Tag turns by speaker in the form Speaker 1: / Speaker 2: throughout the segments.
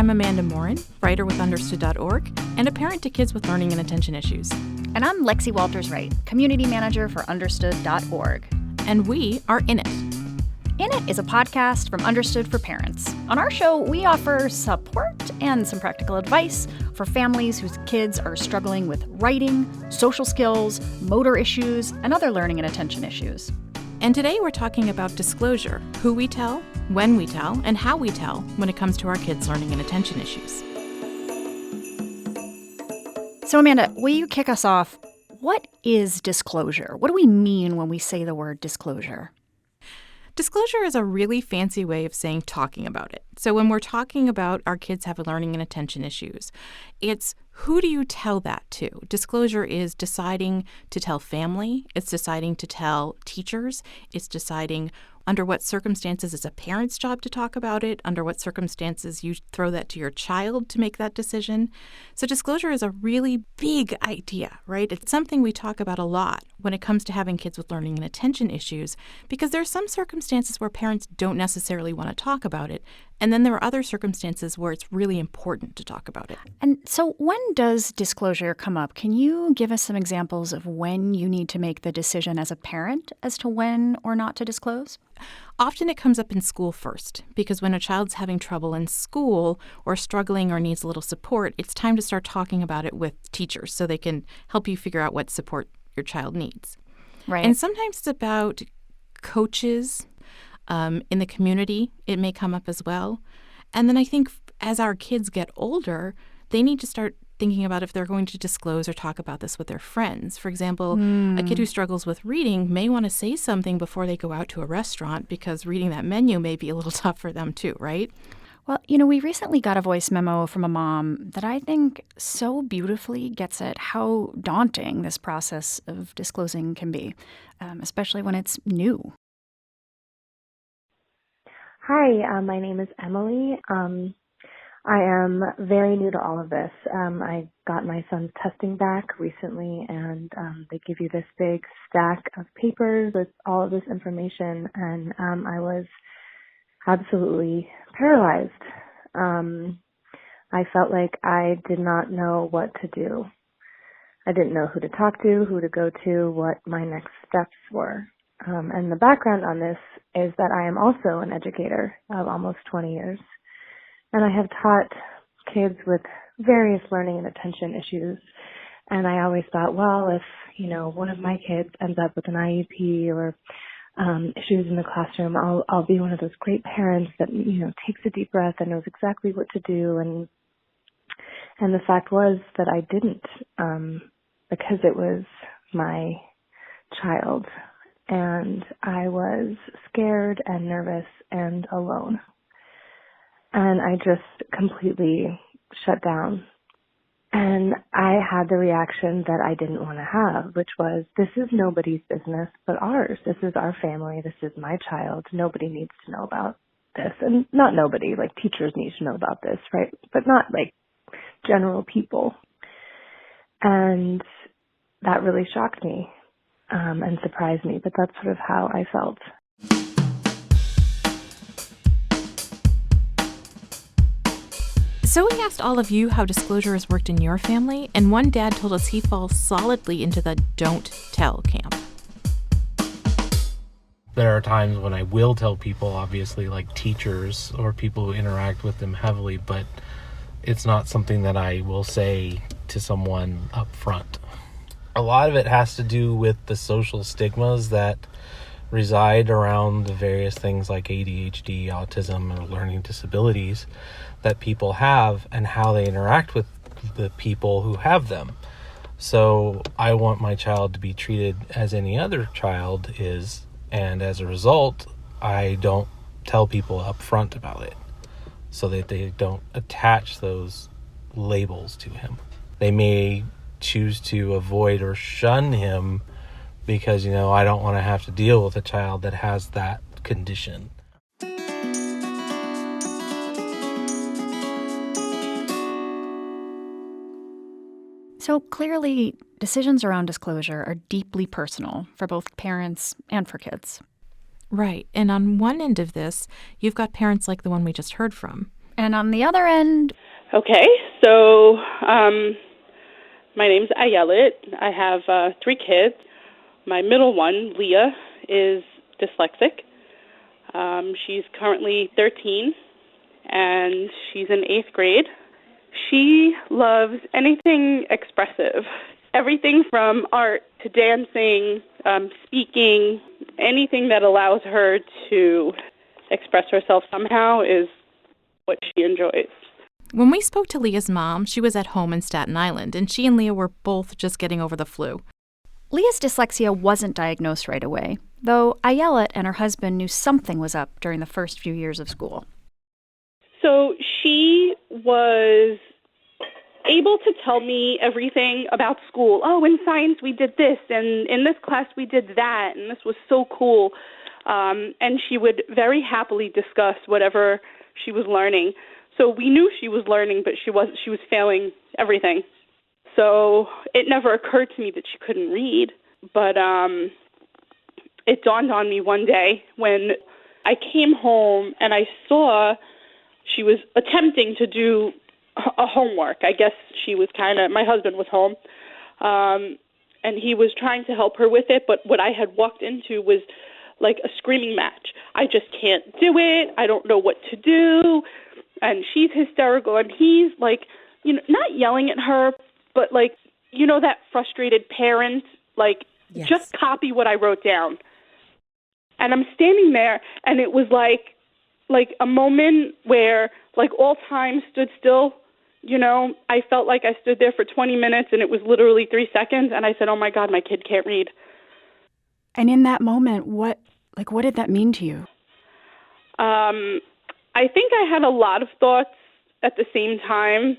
Speaker 1: I'm Amanda Morin, writer with Understood.org and a parent to kids with learning and attention issues.
Speaker 2: And I'm Lexi Walters-Wright, community manager for Understood.org.
Speaker 1: And we are In It.
Speaker 2: In It is a podcast from Understood for Parents. On our show, we offer support and some practical advice for families whose kids are struggling with writing, social skills, motor issues, and other learning and attention issues.
Speaker 1: And today we're talking about disclosure, who we tell, when we tell, and how we tell when it comes to our kids' learning and attention issues.
Speaker 2: So Amanda, will you kick us off? What is disclosure? What do we mean when we say the word disclosure?
Speaker 1: Disclosure is a really fancy way of saying talking about it. So when we're talking about our kids have learning and attention issues, it's who do you tell that to? Disclosure is deciding to tell family. It's deciding to tell teachers. It's deciding under what circumstances it's a parent's job to talk about it, under what circumstances you throw that to your child to make that decision. So disclosure is a really big idea, right? It's something we talk about a lot when it comes to having kids with learning and attention issues, because there are some circumstances where parents don't necessarily want to talk about it, and then there are other circumstances where it's really important to talk about it.
Speaker 2: And so when does disclosure come up? Can you give us some examples of when you need to make the decision as a parent as to when or not to disclose?
Speaker 1: Often it comes up in school first, because when a child's having trouble in school or struggling or needs a little support, it's time to start talking about it with teachers so they can help you figure out what support your child needs.
Speaker 2: Right.
Speaker 1: And sometimes it's about coaches in the community. It may come up as well. And then I think as our kids get older, they need to start thinking about if they're going to disclose or talk about this with their friends. For example, a kid who struggles with reading may want to say something before they go out to a restaurant because reading that menu may be a little tough for them too, right?
Speaker 2: Well, we recently got a voice memo from a mom that I think so beautifully gets at how daunting this process of disclosing can be, especially when it's new.
Speaker 3: Hi, my name is Emily. I am very new to all of this. I got my son's testing back recently, and they give you this big stack of papers with all of this information, and I was absolutely paralyzed. I felt like I did not know what to do. I didn't know who to talk to, who to go to, what my next steps were. And the background on this is that I am also an educator of almost 20 years. And I have taught kids with various learning and attention issues. And I always thought, well, if, one of my kids ends up with an IEP or issues in the classroom, I'll be one of those great parents that, takes a deep breath and knows exactly what to do. And the fact was that I didn't, because it was my child. And I was scared and nervous and alone. And I just completely shut down. And I had the reaction that I didn't want to have, which was, this is nobody's business but ours. This is our family. This is my child. Nobody needs to know about this. And not nobody, like teachers need to know about this, right? But not like general people. And that really shocked me and surprised me. But that's sort of how I felt.
Speaker 1: So we asked all of you how disclosure has worked in your family, and one dad told us he falls solidly into the don't tell camp.
Speaker 4: There are times when I will tell people, obviously, like teachers or people who interact with them heavily, but it's not something that I will say to someone up front. A lot of it has to do with the social stigmas that reside around the various things like ADHD, autism, or learning disabilities that people have and how they interact with the people who have them. So I want my child to be treated as any other child is, and as a result, I don't tell people up front about it so that they don't attach those labels to him. They may choose to avoid or shun him because, I don't want to have to deal with a child that has that condition.
Speaker 2: So clearly, decisions around disclosure are deeply personal for both parents and for kids.
Speaker 1: Right. And on one end of this, you've got parents like the one we just heard from,
Speaker 2: And on the other end...
Speaker 5: Okay, so my name's Ayelet. I have 3 kids. My middle one, Leah, is dyslexic. She's currently 13, and she's in 8th grade. She loves anything expressive, everything from art to dancing, speaking, anything that allows her to express herself somehow is what she enjoys.
Speaker 1: When we spoke to Leah's mom, she was at home in Staten Island, and she and Leah were both just getting over the flu.
Speaker 2: Leah's dyslexia wasn't diagnosed right away, though Ayelet and her husband knew something was up during the first few years of school.
Speaker 5: So she was able to tell me everything about school. Oh, in science we did this, and in this class we did that, and this was so cool. And she would very happily discuss whatever she was learning. So we knew she was learning, but she was failing everything. So it never occurred to me that she couldn't read. But it dawned on me one day when I came home and I saw she was attempting to do a homework. I guess she was my husband was home, and he was trying to help her with it, but what I had walked into was like a screaming match. I just can't do it. I don't know what to do. And she's hysterical, and he's like, not yelling at her, but like, that frustrated parent, like, yes, just copy what I wrote down. And I'm standing there, and it was like a moment where like all time stood still. I felt like I stood there for 20 minutes, and it was literally 3 seconds, and I said, oh my God, my kid can't read.
Speaker 6: And in that moment, what did that mean to you?
Speaker 5: I think I had a lot of thoughts at the same time.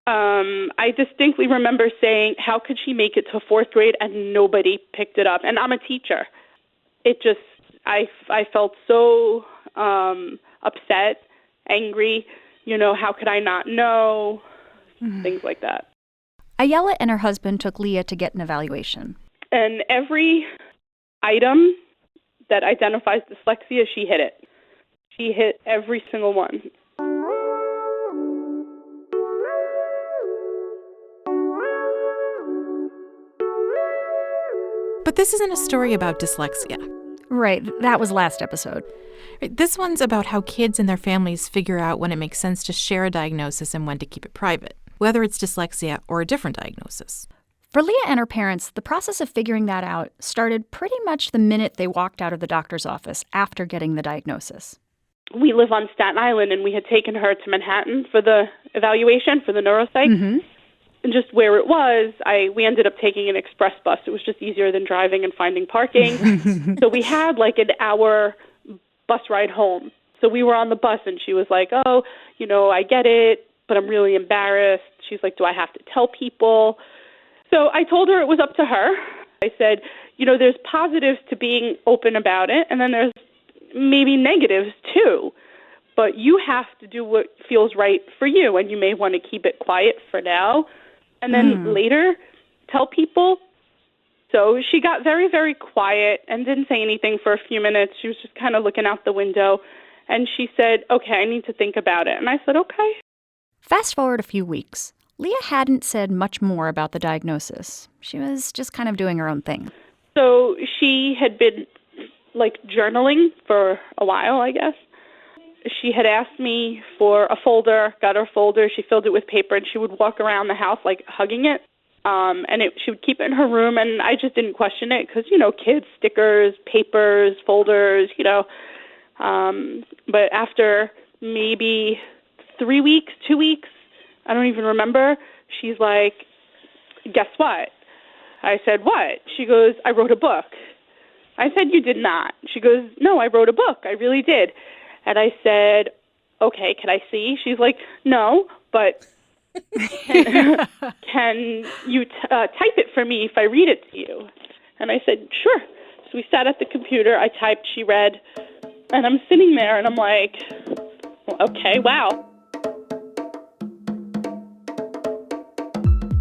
Speaker 5: I distinctly remember saying, how could she make it to 4th grade and nobody picked it up? And I'm a teacher. I felt so upset, angry. How could I not know? Things like that.
Speaker 2: Ayelet and her husband took Leah to get an evaluation.
Speaker 5: And every item that identifies dyslexia, she hit it. She hit every single one.
Speaker 1: But this isn't a story about dyslexia.
Speaker 2: Right, that was last episode.
Speaker 1: This one's about how kids and their families figure out when it makes sense to share a diagnosis and when to keep it private, whether it's dyslexia or a different diagnosis.
Speaker 2: For Leah and her parents, the process of figuring that out started pretty much the minute they walked out of the doctor's office after getting the diagnosis.
Speaker 5: We live on Staten Island, and we had taken her to Manhattan for the evaluation for the neuropsych. Mm-hmm. And just where it was, we ended up taking an express bus. It was just easier than driving and finding parking. So we had like an hour bus ride home. So we were on the bus, and she was like, oh, I get it, but I'm really embarrassed. She's like, do I have to tell people? So I told her it was up to her. I said, there's positives to being open about it, and then there's maybe negatives too. But you have to do what feels right for you, and you may want to keep it quiet for now, and then later tell people. So she got very, very quiet and didn't say anything for a few minutes. She was just kind of looking out the window, and she said, okay, I need to think about it. And I said, okay.
Speaker 2: Fast forward a few weeks. Leah hadn't said much more about the diagnosis. She was just kind of doing her own thing.
Speaker 5: So she had been, journaling for a while, I guess. She had asked me for a folder, got her folder, she filled it with paper, and she would walk around the house, hugging it. And she would keep it in her room, and I just didn't question it because, kids, stickers, papers, folders, But after maybe 3 weeks, 2 weeks, I don't even remember, she's like, guess what? I said, what? She goes, I wrote a book. I said, you did not. She goes, no, I wrote a book. I really did. And I said, okay, can I see? She's like, no, but can you type it for me if I read it to you? And I said, sure. So we sat at the computer. I typed, she read, and I'm sitting there, and I'm like, okay, wow.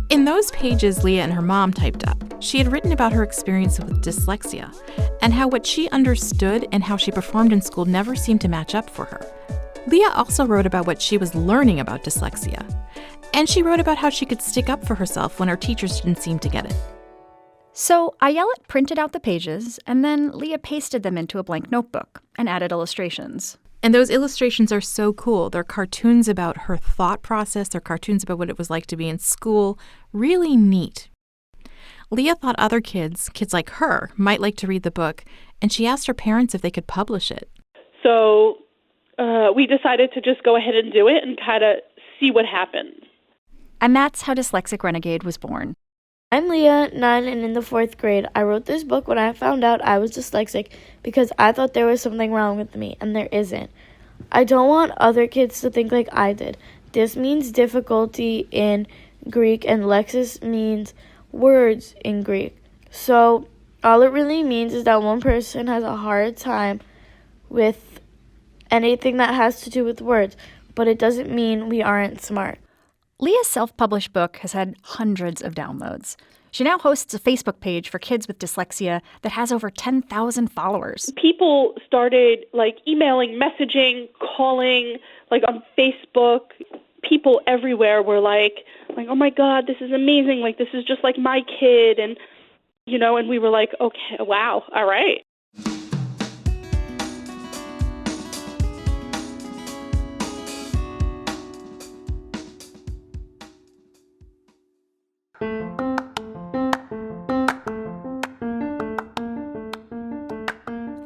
Speaker 1: In those pages Leah and her mom typed up, she had written about her experience with dyslexia and how what she understood and how she performed in school never seemed to match up for her. Leah also wrote about what she was learning about dyslexia. And she wrote about how she could stick up for herself when her teachers didn't seem to get it.
Speaker 2: So Ayelet printed out the pages, and then Leah pasted them into a blank notebook and added illustrations.
Speaker 1: And those illustrations are so cool. They're cartoons about her thought process. They're cartoons about what it was like to be in school. Really neat. Leah thought other kids like her, might like to read the book, and she asked her parents if they could publish it.
Speaker 5: So we decided to just go ahead and do it and kind of see what happens.
Speaker 2: And that's how Dyslexic Renegade was born.
Speaker 7: I'm Leah, 9 and in the 4th grade. I wrote this book when I found out I was dyslexic because I thought there was something wrong with me, and there isn't. I don't want other kids to think like I did. This means difficulty in Greek, and Lexis means words in Greek. So all it really means is that one person has a hard time with anything that has to do with words, but it doesn't mean we aren't smart.
Speaker 2: Leah's self-published book has had hundreds of downloads. She now hosts a Facebook page for kids with dyslexia that has over 10,000 followers.
Speaker 5: People started emailing, messaging, calling, on Facebook. People everywhere were like, oh my God, this is amazing. This is just like my kid. And, and we were like, okay, wow, all right.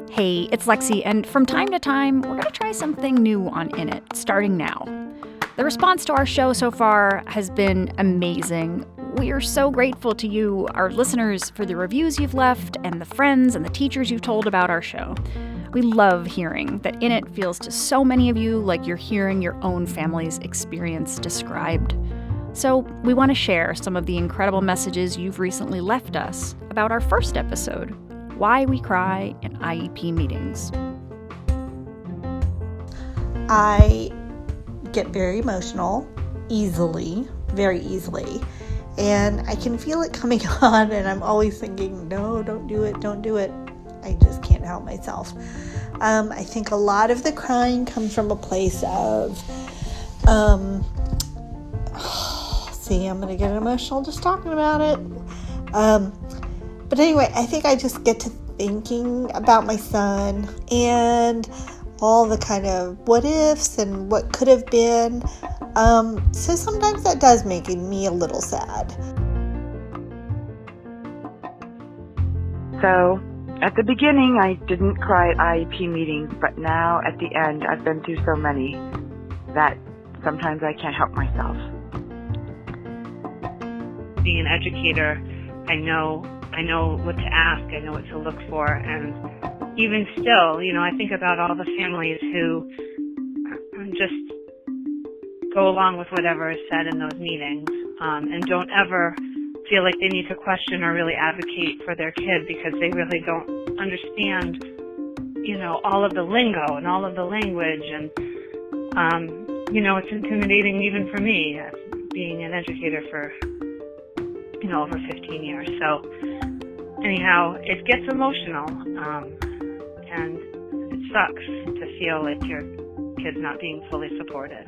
Speaker 2: Hey, it's Lexi, and from time to time, we're going to try something new on In It, starting now. The response to our show so far has been amazing. We are so grateful to you, our listeners, for the reviews you've left and the friends and the teachers you've told about our show. We love hearing that In It feels to so many of you like you're hearing your own family's experience described. So we want to share some of the incredible messages you've recently left us about our first episode, Why We Cry in IEP Meetings.
Speaker 8: I get very emotional easily, very easily, and I can feel it coming on, and I'm always thinking, no, don't do it. I just can't help myself. I think a lot of the crying comes from a place of, see, I'm going to get emotional just talking about it. But anyway, I think I just get to thinking about my son and all the kind of what ifs and what could have been. So sometimes that does make me a little sad.
Speaker 9: So at the beginning, I didn't cry at IEP meetings, but now at the end, I've been through so many that sometimes I can't help myself.
Speaker 10: Being an educator, I know what to ask, I know what to look for, and even still, I think about all the families who just go along with whatever is said in those meetings, and don't ever feel like they need to question or really advocate for their kid because they really don't understand, all of the lingo and all of the language, and, it's intimidating even for me, being an educator for over 15 years. So anyhow, it gets emotional, and it sucks to feel like your kid's not being fully supported.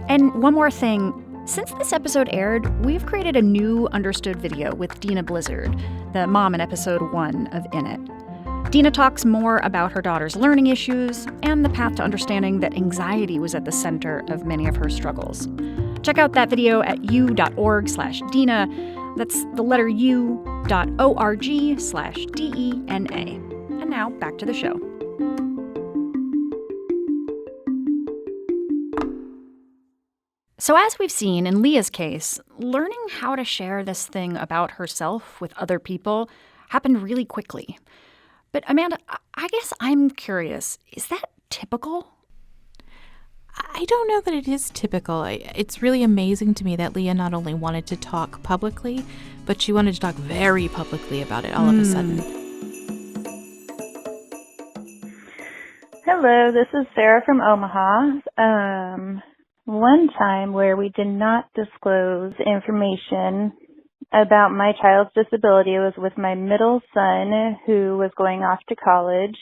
Speaker 2: And one more thing, since this episode aired, we've created a new Understood video with Dina Blizzard, the mom in episode 1 of In It. Dina talks more about her daughter's learning issues and the path to understanding that anxiety was at the center of many of her struggles. Check out that video at u.org/Dina. That's the letter u.org/DENA. And now back to the show. So as we've seen in Leah's case, learning how to share this thing about herself with other people happened really quickly. But Amanda, I guess I'm curious, is that typical?
Speaker 1: I don't know that it is typical. It's really amazing to me that Leah not only wanted to talk publicly, but she wanted to talk very publicly about it all of a sudden.
Speaker 11: Hello, this is Sarah from Omaha. One time where we did not disclose information about my child's disability was with my middle son, who was going off to college.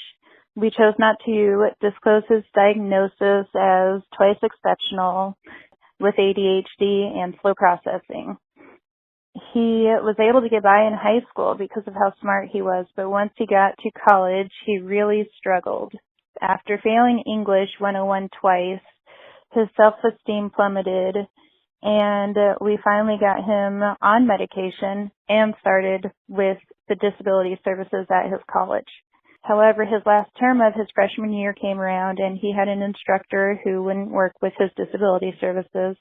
Speaker 11: We chose not to disclose his diagnosis as twice exceptional with ADHD and slow processing. He was able to get by in high school because of how smart he was, but once he got to college, he really struggled. After failing English 101 twice, his self-esteem plummeted, and we finally got him on medication and started with the disability services at his college. However, his last term of his freshman year came around, and he had an instructor who wouldn't work with his disability services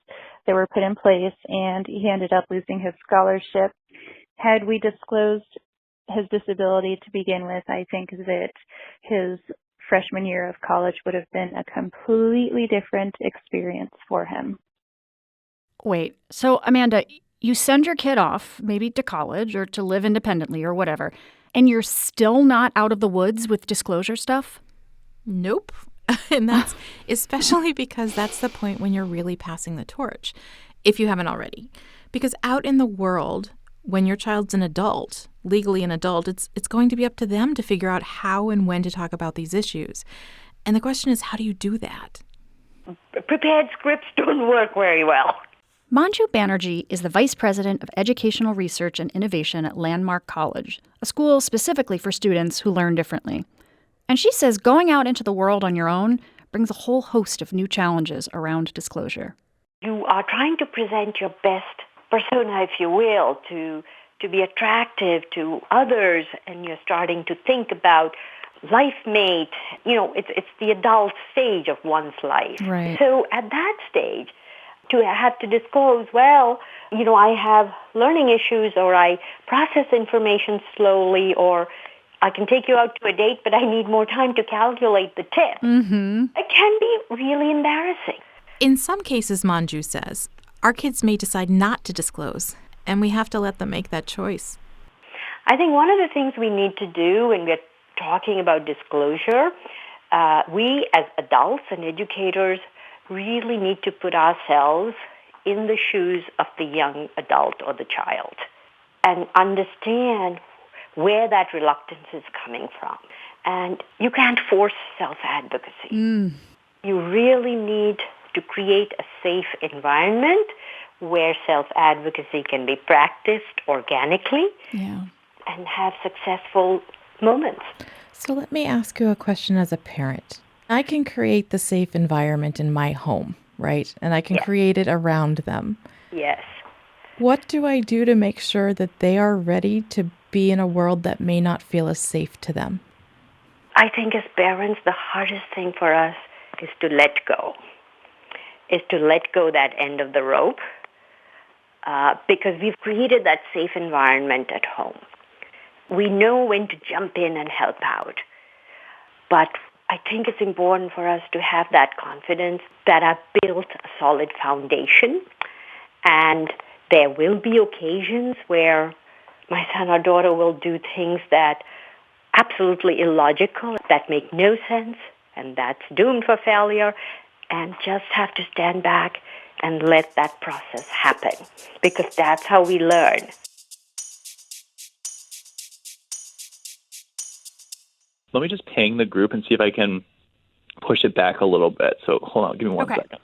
Speaker 11: that were put in place, and he ended up losing his scholarship. Had we disclosed his disability to begin with, I think that his freshman year of college would have been a completely different experience for him.
Speaker 2: Wait, so Amanda, you send your kid off, maybe to college or to live independently or whatever, and you're still not out of the woods with disclosure stuff?
Speaker 1: Nope. And that's especially because that's the point when you're really passing the torch, if you haven't already. Because out in the world, when your child's an adult, legally an adult, it's going to be up to them to figure out how and when to talk about these issues. And the question is, how do you do that?
Speaker 12: Prepared scripts don't work very well.
Speaker 2: Manju Banerjee is the Vice President of Educational Research and Innovation at Landmark College, a school specifically for students who learn differently. And she says going out into the world on your own brings a whole host of new challenges around disclosure.
Speaker 12: You are trying to present your best persona, if you will, to be attractive to others, and you're starting to think about life mate. You know, it's the adult stage of one's life.
Speaker 2: Right.
Speaker 12: So at that stage, to have to disclose, well, you know, I have learning issues, or I process information slowly, or I can take you out to a date, but I need more time to calculate the tip.
Speaker 2: Mm-hmm.
Speaker 12: It can be really embarrassing.
Speaker 1: In some cases, Manju says, our kids may decide not to disclose, and we have to let them make that choice.
Speaker 12: I think one of the things we need to do when we're talking about disclosure, we as adults and educators really need to put ourselves in the shoes of the young adult or the child and understand where that reluctance is coming from. And you can't force self-advocacy. You really need to create a safe environment where self-advocacy can be practiced organically and have successful moments.
Speaker 1: So let me ask you a question as a parent. I can create the safe environment in my home, right? And I can create it around them.
Speaker 12: Yes.
Speaker 1: What do I do to make sure that they are ready to be in a world that may not feel as safe to them?
Speaker 12: I think as parents, the hardest thing for us is to let go. Is to let go that end of the rope because we've created that safe environment at home. We know when to jump in and help out. But I think it's important for us to have that confidence that I've built a solid foundation. And there will be occasions where my son or daughter will do things that absolutely illogical, that make no sense, and that's doomed for failure, and just have to stand back and let that process happen, because that's how we learn.
Speaker 13: Let me just ping the group and see if I can push it back a little bit. So hold on, give me one second.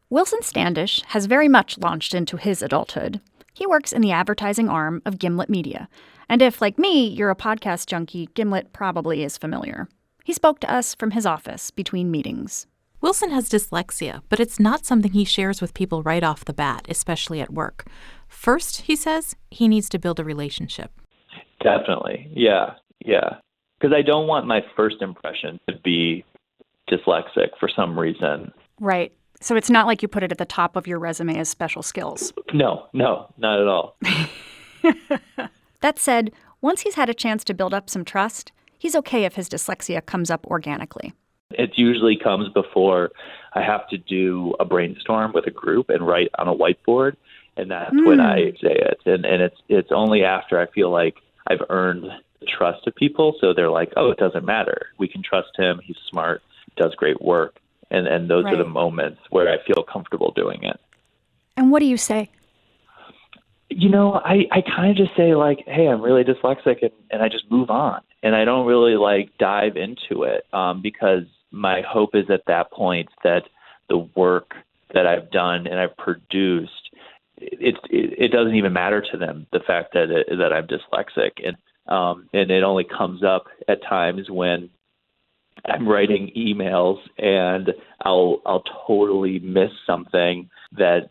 Speaker 2: Wilson Standish has very much launched into his adulthood. He works in the advertising arm of Gimlet Media. And if, like me, you're a podcast junkie, Gimlet probably is familiar. He spoke to us from his office between meetings.
Speaker 1: Wilson has dyslexia, but it's not something he shares with people right off the bat, especially at work. First, he says, he needs to build a relationship.
Speaker 13: Definitely. Yeah. Because I don't want my first impression to be dyslexic for some reason.
Speaker 2: Right. So it's not like you put it at the top of your resume as special skills.
Speaker 13: No, not at all.
Speaker 2: That said, once he's had a chance to build up some trust, he's okay if his dyslexia comes up organically.
Speaker 13: It usually comes before I have to do a brainstorm with a group and write on a whiteboard, and that's when I say it. And it's only after I feel like I've earned the trust of people, so they're like, oh, it doesn't matter. We can trust him. He's smart, does great work. And those are the moments where I feel comfortable doing it.
Speaker 2: And what do you say?
Speaker 13: You know, I kind of just say, like, hey, I'm really dyslexic, and I just move on. and I don't really like dive into it because my hope is at that point that the work that I've done and I've produced, it doesn't even matter to them, the fact that I'm dyslexic, and it only comes up at times when I'm writing emails and I'll totally miss something that,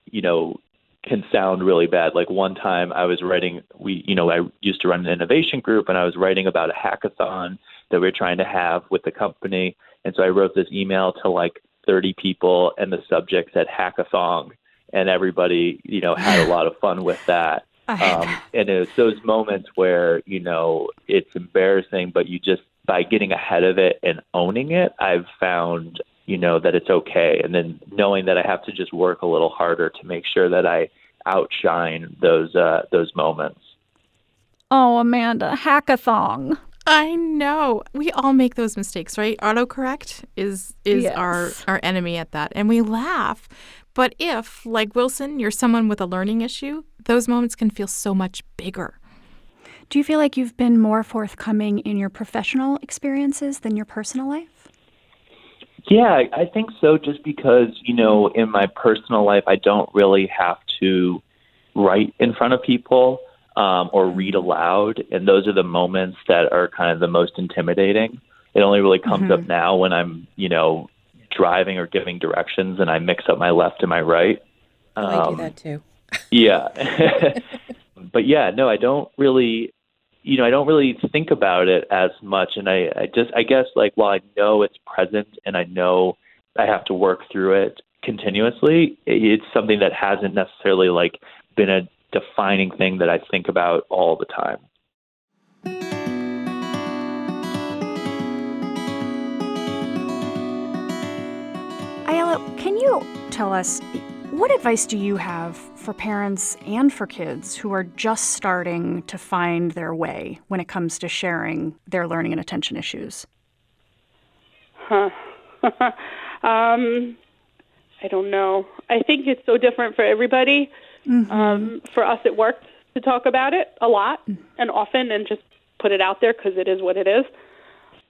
Speaker 13: can sound really bad. Like one time I was writing, I used to run an innovation group, and I was writing about a hackathon that we were trying to have with the company. And so I wrote this email to like 30 people, and the subject said hackathon, and everybody, had a lot of fun with that. And it was those moments where, it's embarrassing, but by getting ahead of it and owning it, I've found, that it's okay. And then knowing that I have to just work a little harder to make sure that I outshine those moments.
Speaker 2: Oh, Amanda, hackathon.
Speaker 1: I know. We all make those mistakes, right? Autocorrect is
Speaker 2: Yes.
Speaker 1: our enemy at that. And we laugh. But if, like Wilson, you're someone with a learning issue, those moments can feel so much bigger.
Speaker 6: Do you feel like you've been more forthcoming in your professional experiences than your personal life?
Speaker 13: Yeah, I think so, just because, in my personal life, I don't really have to write in front of people or read aloud. And those are the moments that are kind of the most intimidating. It only really comes up now when I'm, driving or giving directions and I mix up my left and my right.
Speaker 1: I do that too.
Speaker 13: Yeah. But yeah, no, I don't really think about it as much. And I guess like, while I know it's present and I know I have to work through it continuously, it's something that hasn't necessarily like been a defining thing that I think about all the time.
Speaker 6: Ayala, can you tell us, what advice do you have for parents and for kids who are just starting to find their way when it comes to sharing their learning and attention issues?
Speaker 5: I don't know. I think it's so different for everybody. For us, it worked to talk about it a lot and often and just put it out there because it is what it is.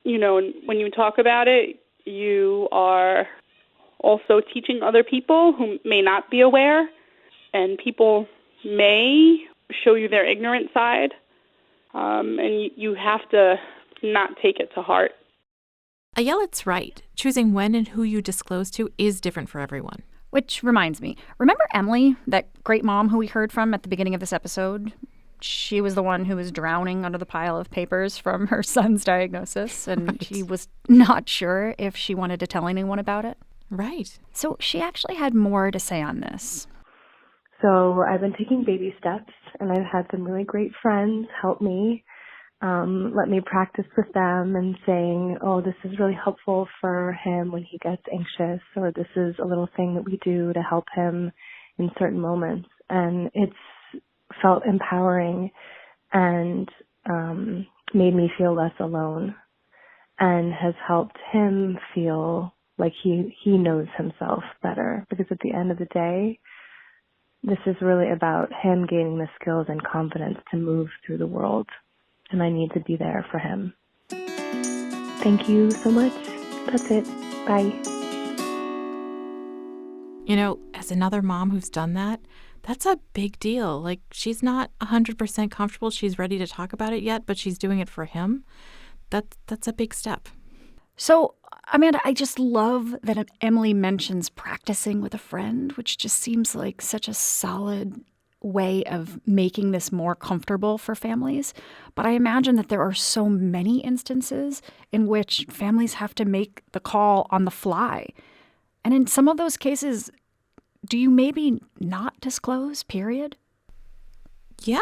Speaker 5: And when you talk about it, you are also teaching other people who may not be aware, and people may show you their ignorant side, and you have to not take it to heart.
Speaker 1: Ayala's right. Choosing when and who you disclose to is different for everyone.
Speaker 2: Which reminds me, remember Emily, that great mom who we heard from at the beginning of this episode? She was the one who was drowning under the pile of papers from her son's diagnosis, and She was not sure if she wanted to tell anyone about it.
Speaker 1: Right.
Speaker 2: So she actually had more to say on this.
Speaker 3: So I've been taking baby steps, and I've had some really great friends help me, let me practice with them and saying, oh, this is really helpful for him when he gets anxious, or this is a little thing that we do to help him in certain moments. And it's felt empowering and made me feel less alone, and has helped him feel like he knows himself better, because at the end of the day, this is really about him gaining the skills and confidence to move through the world, and I need to be there for him. Thank you so much. That's it. Bye.
Speaker 1: As another mom who's done that, that's a big deal. Like, she's not 100% comfortable. She's ready to talk about it yet, but she's doing it for him. That's a big step.
Speaker 2: So, Amanda, I just love that Emily mentions practicing with a friend, which just seems like such a solid way of making this more comfortable for families. But I imagine that there are so many instances in which families have to make the call on the fly. And in some of those cases, do you maybe not disclose, period?
Speaker 1: Yeah.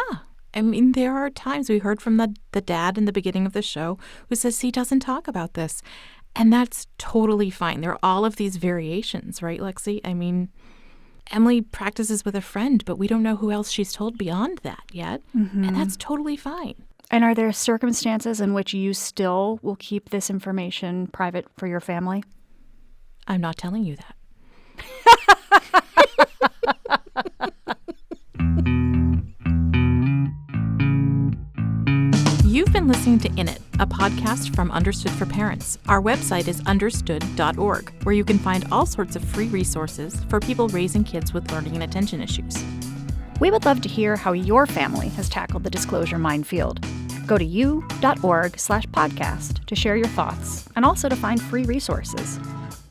Speaker 1: I mean, there are times, we heard from the dad in the beginning of the show who says he doesn't talk about this. And that's totally fine. There are all of these variations, right, Lexi? I mean, Emily practices with a friend, but we don't know who else she's told beyond that yet. And that's totally fine.
Speaker 2: And are there circumstances in which you still will keep this information private for your family?
Speaker 1: I'm not telling you that. You've been listening listening to In It, a podcast from Understood for Parents. Our website is understood.org, where you can find all sorts of free resources for people raising kids with learning and attention issues.
Speaker 2: We would love to hear how your family has tackled the disclosure minefield. Go to u.org/podcast to share your thoughts and also to find free resources.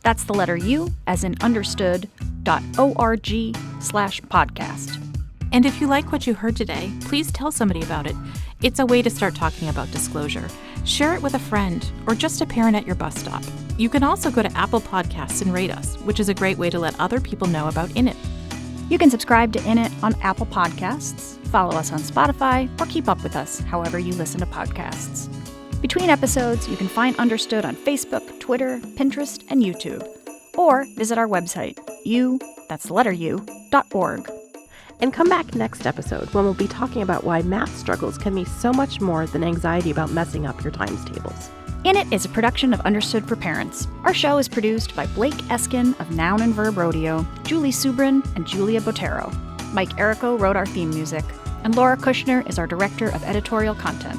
Speaker 2: That's the letter U, as in understood.org/podcast.
Speaker 1: And if you like what you heard today, please tell somebody about it. It's a way to start talking about disclosure. Share it with a friend or just a parent at your bus stop. You can also go to Apple Podcasts and rate us, which is a great way to let other people know about In It.
Speaker 2: You can subscribe to In It on Apple Podcasts, follow us on Spotify, or keep up with us however you listen to podcasts. Between episodes, you can find Understood on Facebook, Twitter, Pinterest, and YouTube. Or visit our website, that's the letter U.org.
Speaker 14: And come back next episode when we'll be talking about why math struggles can be so much more than anxiety about messing up your times tables.
Speaker 2: In It is a production of Understood for Parents. Our show is produced by Blake Eskin of Noun and Verb Rodeo, Julie Subrin, and Julia Botero. Mike Errico wrote our theme music, and Laura Kushner is our director of editorial content.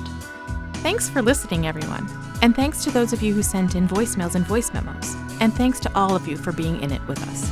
Speaker 1: Thanks for listening, everyone. And thanks to those of you who sent in voicemails and voice memos. And thanks to all of you for being in it with us.